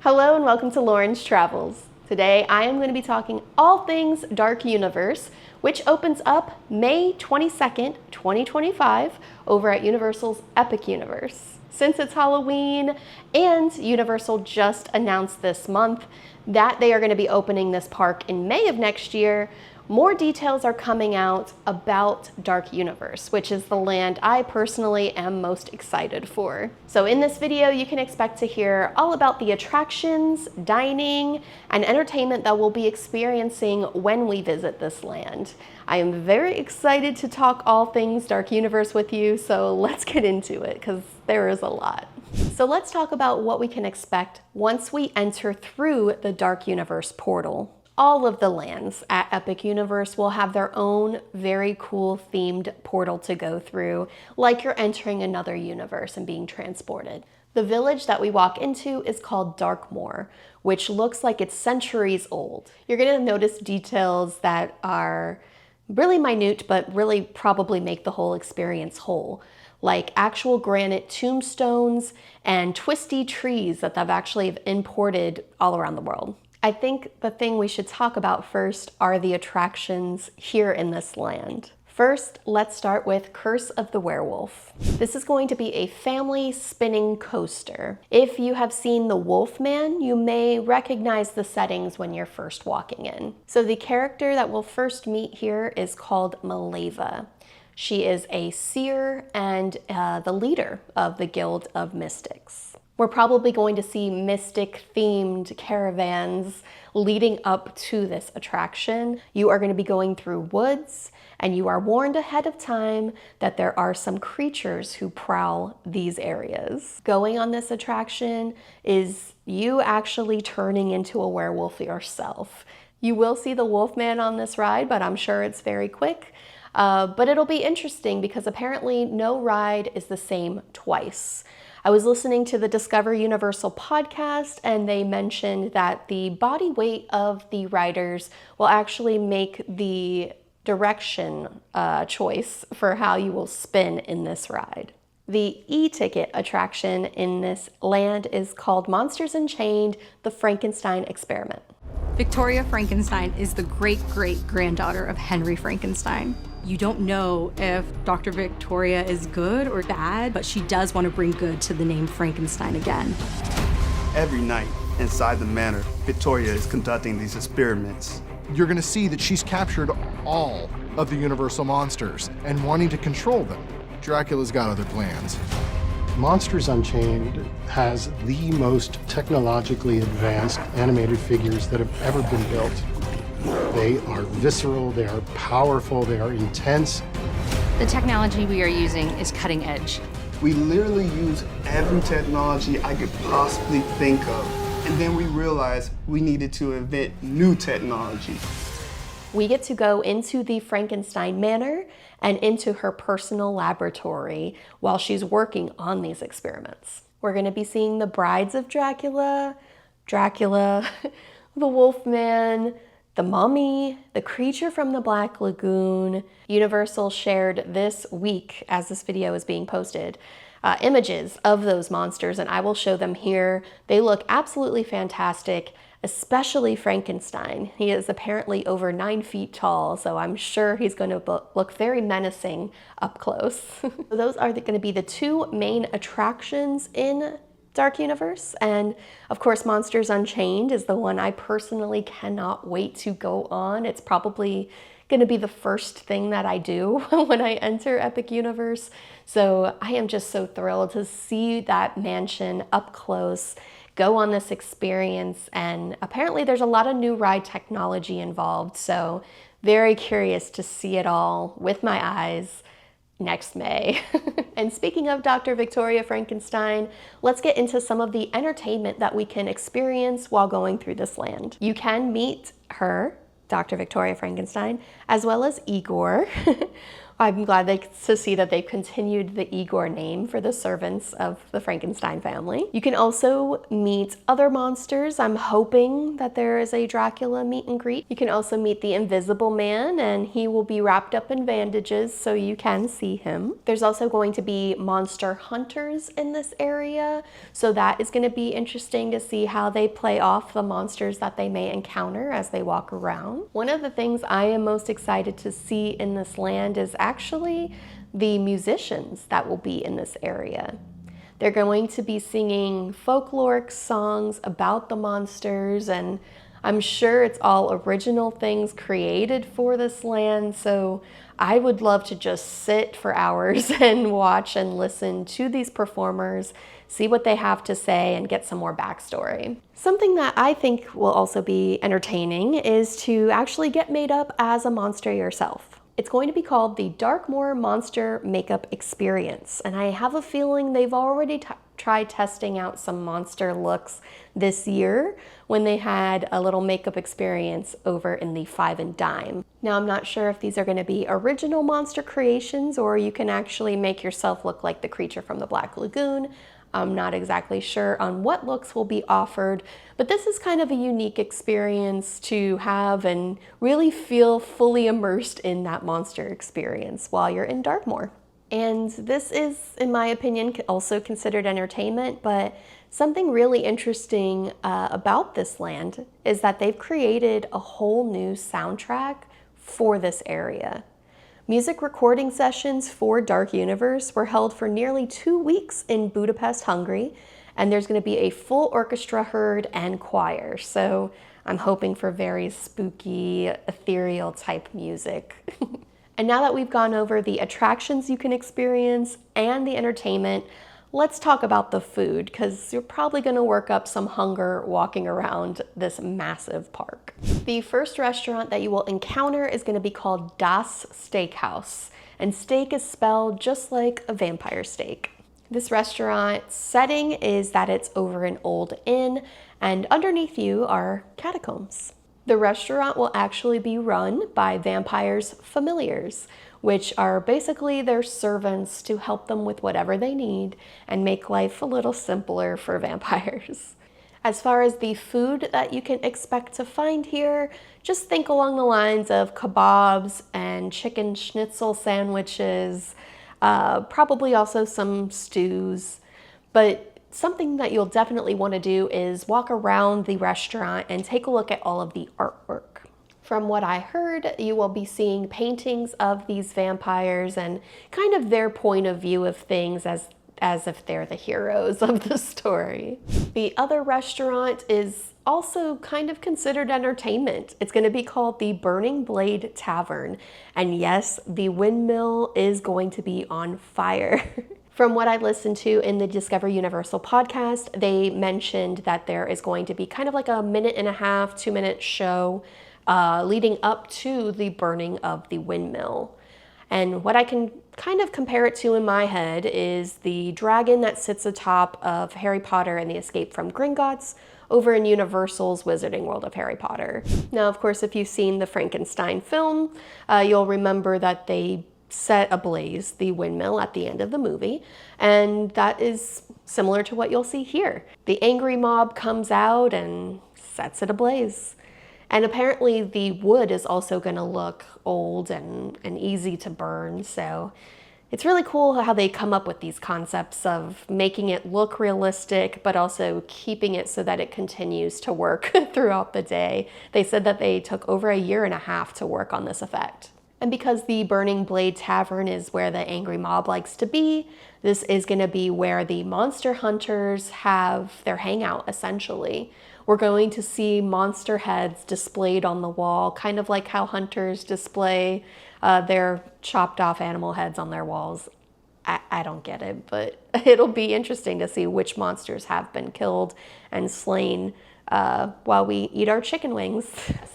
Hello and welcome to Lauren's Travels. Today I am going to be talking all things Dark Universe, which opens up May 22nd, 2025 over at Universal's Epic Universe. Since it's Halloween and Universal just announced this month that they are going to be opening this park in May of next year, more details are coming out about Dark Universe, which is the land I personally am most excited for. So in this video, you can expect to hear all about the attractions, dining, and entertainment that we'll be experiencing when we visit this land. I am very excited to talk all things Dark Universe with you, so let's get into it because there is a lot. So let's talk about what we can expect once we enter through the Dark Universe portal. All of the lands at Epic Universe will have their own very cool themed portal to go through, like you're entering another universe and being transported. The village that we walk into is called Darkmoor, which looks like it's centuries old. You're going to notice details that are really minute, but really probably make the whole experience whole, like actual granite tombstones and twisty trees that they've actually imported all around the world. I think the thing we should talk about first are the attractions here in this land. First, let's start with Curse of the Werewolf. This is going to be a family spinning coaster. If you have seen The Wolfman, you may recognize the settings when you're first walking in. So the character that we'll first meet here is called Maleva. She is a seer and the leader of the Guild of Mystics. We're probably going to see mystic-themed caravans leading up to this attraction. You are going to be going through woods, and you are warned ahead of time that there are some creatures who prowl these areas. Going on this attraction is you actually turning into a werewolf yourself. You will see the Wolfman on this ride, but I'm sure it's very quick. But it'll be interesting because apparently no ride is the same twice. I was listening to the Discover Universal podcast, and they mentioned that the body weight of the riders will actually make the direction choice for how you will spin in this ride. The e-ticket attraction in this land is called Monsters Unchained, the Frankenstein Experiment. Victoria Frankenstein is the great-great-granddaughter of Henry Frankenstein. You don't know if Dr. Victoria is good or bad, but she does want to bring good to the name Frankenstein again. Every night inside the manor, Victoria is conducting these experiments. You're going to see that she's captured all of the Universal monsters and wanting to control them. Dracula's got other plans. Monsters Unchained has the most technologically advanced animated figures that have ever been built. They are visceral, they are powerful, they are intense. The technology we are using is cutting edge. We literally use every technology I could possibly think of. And then we realized we needed to invent new technology. We get to go into the Frankenstein Manor and into her personal laboratory while she's working on these experiments. We're going to be seeing the brides of Dracula, the Wolfman, the Mummy, the creature from the Black Lagoon. Universal shared this week, as this video is being posted, images of those monsters, and I will show them here. They look absolutely fantastic, especially Frankenstein. He is apparently over 9 feet tall, so I'm sure he's going to look very menacing up close. So those are going to be the two main attractions in Dark Universe, and of course Monsters Unchained is the one I personally cannot wait to go on. It's probably going to be the first thing that I do when I enter Epic Universe, so I am just so thrilled to see that mansion up close, go on this experience, and apparently there's a lot of new ride technology involved, so very curious to see it all with my eyes next May. And speaking of Dr. Victoria Frankenstein, let's get into some of the entertainment that we can experience while going through this land. You can meet her, Dr. Victoria Frankenstein, as well as Igor. I'm glad to see that they've continued the Igor name for the servants of the Frankenstein family. You can also meet other monsters. I'm hoping that there is a Dracula meet and greet. You can also meet the Invisible Man, and he will be wrapped up in bandages so you can see him. There's also going to be monster hunters in this area, so that is going to be interesting to see how they play off the monsters that they may encounter as they walk around. One of the things I am most excited to see in this land is actually the musicians that will be in this area. They're going to be singing folkloric songs about the monsters, and I'm sure it's all original things created for this land, so I would love to just sit for hours and watch and listen to these performers, see what they have to say, and get some more backstory. Something that I think will also be entertaining is to actually get made up as a monster yourself. It's going to be called the Darkmoor Monster Makeup Experience, and I have a feeling they've already tried testing out some monster looks this year when they had a little makeup experience over in the Five and Dime. Now, I'm not sure if these are going to be original monster creations or you can actually make yourself look like the creature from the Black Lagoon. I'm not exactly sure on what looks will be offered, but this is kind of a unique experience to have and really feel fully immersed in that monster experience while you're in Darkmoor. And this is, in my opinion, also considered entertainment, but something really interesting about this land is that they've created a whole new soundtrack for this area. Music recording sessions for Dark Universe were held for nearly 2 weeks in Budapest, Hungary, and there's going to be a full orchestra heard and choir. So I'm hoping for very spooky, ethereal type music. And now that we've gone over the attractions you can experience and the entertainment, let's talk about the food, because you're probably going to work up some hunger walking around this massive park. The first restaurant that you will encounter is going to be called Das Steakhouse, and steak is spelled just like a vampire steak. This restaurant setting is that it's over an old inn, and underneath you are catacombs. The restaurant will actually be run by vampires' familiars, which are basically their servants to help them with whatever they need and make life a little simpler for vampires. As far as the food that you can expect to find here, just think along the lines of kebabs and chicken schnitzel sandwiches, probably also some stews, but something that you'll definitely want to do is walk around the restaurant and take a look at all of the artwork. From what I heard, you will be seeing paintings of these vampires and kind of their point of view of things as if they're the heroes of the story. The other restaurant is also kind of considered entertainment. It's going to be called the Burning Blade Tavern. And yes, the windmill is going to be on fire. From what I listened to in the Discover Universal podcast, they mentioned that there is going to be kind of like a 1.5 to 2 minute show leading up to the burning of the windmill. And what I can kind of compare it to in my head is the dragon that sits atop of Harry Potter and the Escape from Gringotts over in Universal's Wizarding World of Harry Potter. Now, of course, if you've seen the Frankenstein film, you'll remember that they set ablaze the windmill at the end of the movie, and that is similar to what you'll see here. The angry mob comes out and sets it ablaze. And apparently the wood is also going to look old and easy to burn, so it's really cool how they come up with these concepts of making it look realistic, but also keeping it so that it continues to work throughout the day. They said that they took over 1.5 years to work on this effect. And because the Burning Blade Tavern is where the angry mob likes to be, this is going to be where the monster hunters have their hangout, essentially. We're going to see monster heads displayed on the wall, kind of like how hunters display their chopped off animal heads on their walls. I don't get it, but it'll be interesting to see which monsters have been killed and slain while we eat our chicken wings.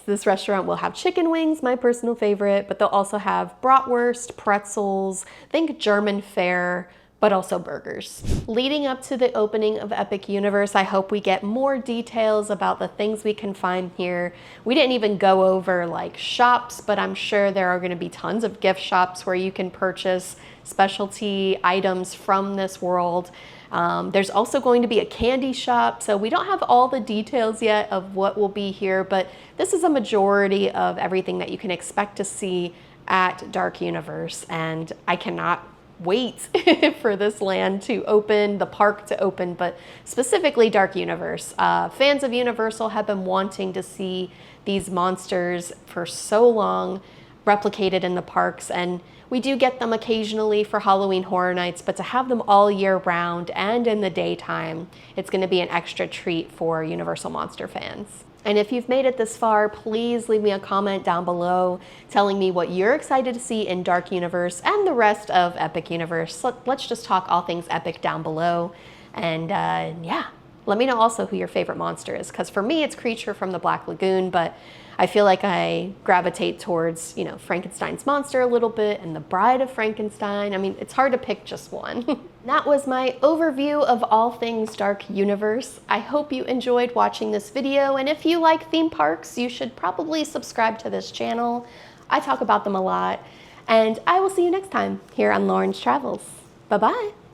This restaurant will have chicken wings, my personal favorite, but they'll also have bratwurst, pretzels, think German fare, but also burgers. Leading up to the opening of Epic Universe, I hope we get more details about the things we can find here. We didn't even go over like shops, but I'm sure there are going to be tons of gift shops where you can purchase specialty items from this world. There's also going to be a candy shop, so we don't have all the details yet of what will be here, but this is a majority of everything that you can expect to see at Dark Universe, and I cannot wait for this land to open, the park to open, but specifically Dark Universe. Fans of Universal have been wanting to see these monsters for so long replicated in the parks, and we do get them occasionally for Halloween Horror Nights, but to have them all year round and in the daytime, it's going to be an extra treat for Universal Monster fans. And if you've made it this far, please leave me a comment down below telling me what you're excited to see in Dark Universe and the rest of Epic Universe. Let's just talk all things Epic down below. And yeah, let me know also who your favorite monster is, because for me it's Creature from the Black Lagoon, but I feel like I gravitate towards, you know, Frankenstein's monster a little bit and the Bride of Frankenstein. I mean, it's hard to pick just one. That was my overview of all things Dark Universe. I hope you enjoyed watching this video, and if you like theme parks, you should probably subscribe to this channel. I talk about them a lot, and I will see you next time here on Lauren's Travels. Bye-bye.